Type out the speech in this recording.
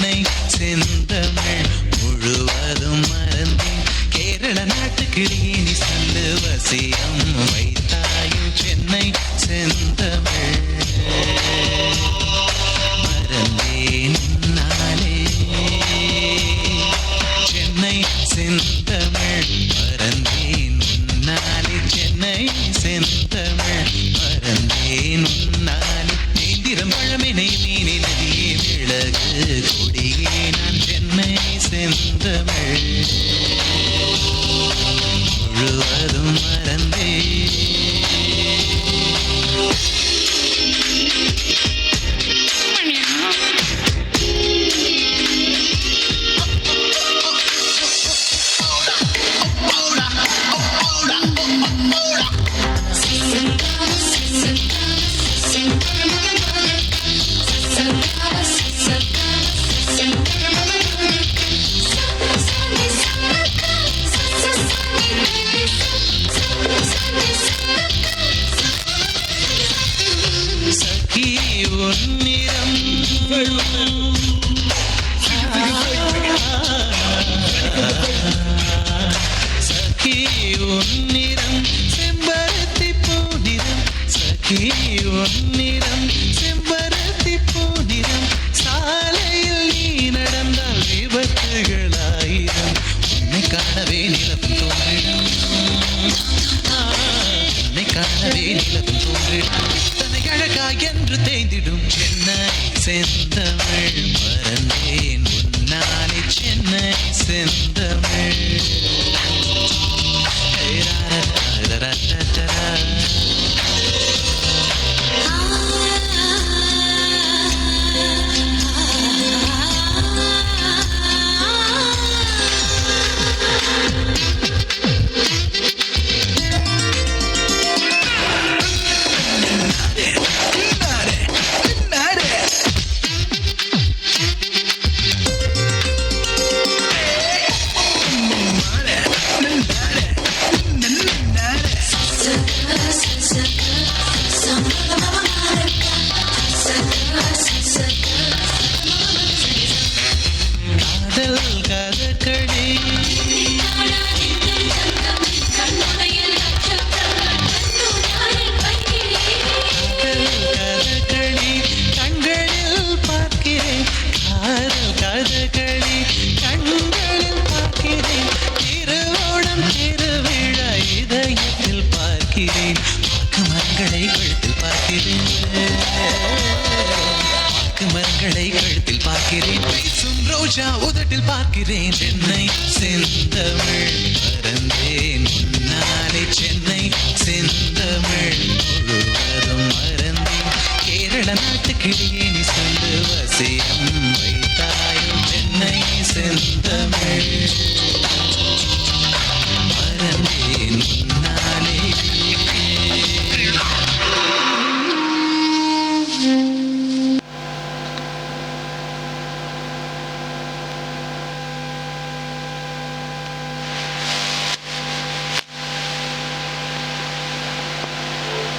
சென்னை செந்தமிழ் முழுவதும் மறந்தேன். கேரள நாட்டுக்கிளியே நீ சொல்லு வசியம் வைத்தாயும் சென்னை செந்தமிழ் மறந்தேன் நாளே. சென்னை செந்தமிழ் மறந்தேன் நாளே. சென்னை செந்தமிழ் மறந்தேன் நாளே. நேந்திரம் பழமினை மீனி நதியே மிளகு கொடியே நான் சென்னை செந்தமிழ் முழுவதும் மறந்தேன். சகி உன்னிறம் சகி உன்னிறம் செம்பருத்தி பூநிறம். சகி உன்னிறம் செம்பருத்தி பூநிறம். சாலையில் நீ நடந்தால் விபத்துகளாயிரம். உன்னை காணவே நிலவும் தோன்றிடும். உன்னை காணவே நிலவும் தோன்றிடும். இத்தனை அழகா என்று தேய்ந்திடும். சென்னை செந்தமிழ் மறந்தேன் உன்னாலே. சென்னை செந்தமிழ் கதகளி கதகளி கண்களில் பார்க்கிறேன். காதல் கதகளி கண்களில் பார்க்கிறேன். திருவோணம் திருவிழா இதயத்தில் பார்க்கிறேன். வாக்கு மரங்களை கழுத்தில் பார்க்கிறேன். மரங்களை கழுத்தில் பார்க்கிறேன். பேசும் ரோஜா உதட்டில் பார்க்கிறேன். சென்னை செந்தமிழ் மறந்தேன் உன்னாலே. சென்னை செந்தமிழ் முழுவதும் மறந்தேன். கேரள நாட்டுக்கிளியே நீ சொல்லு வசியம்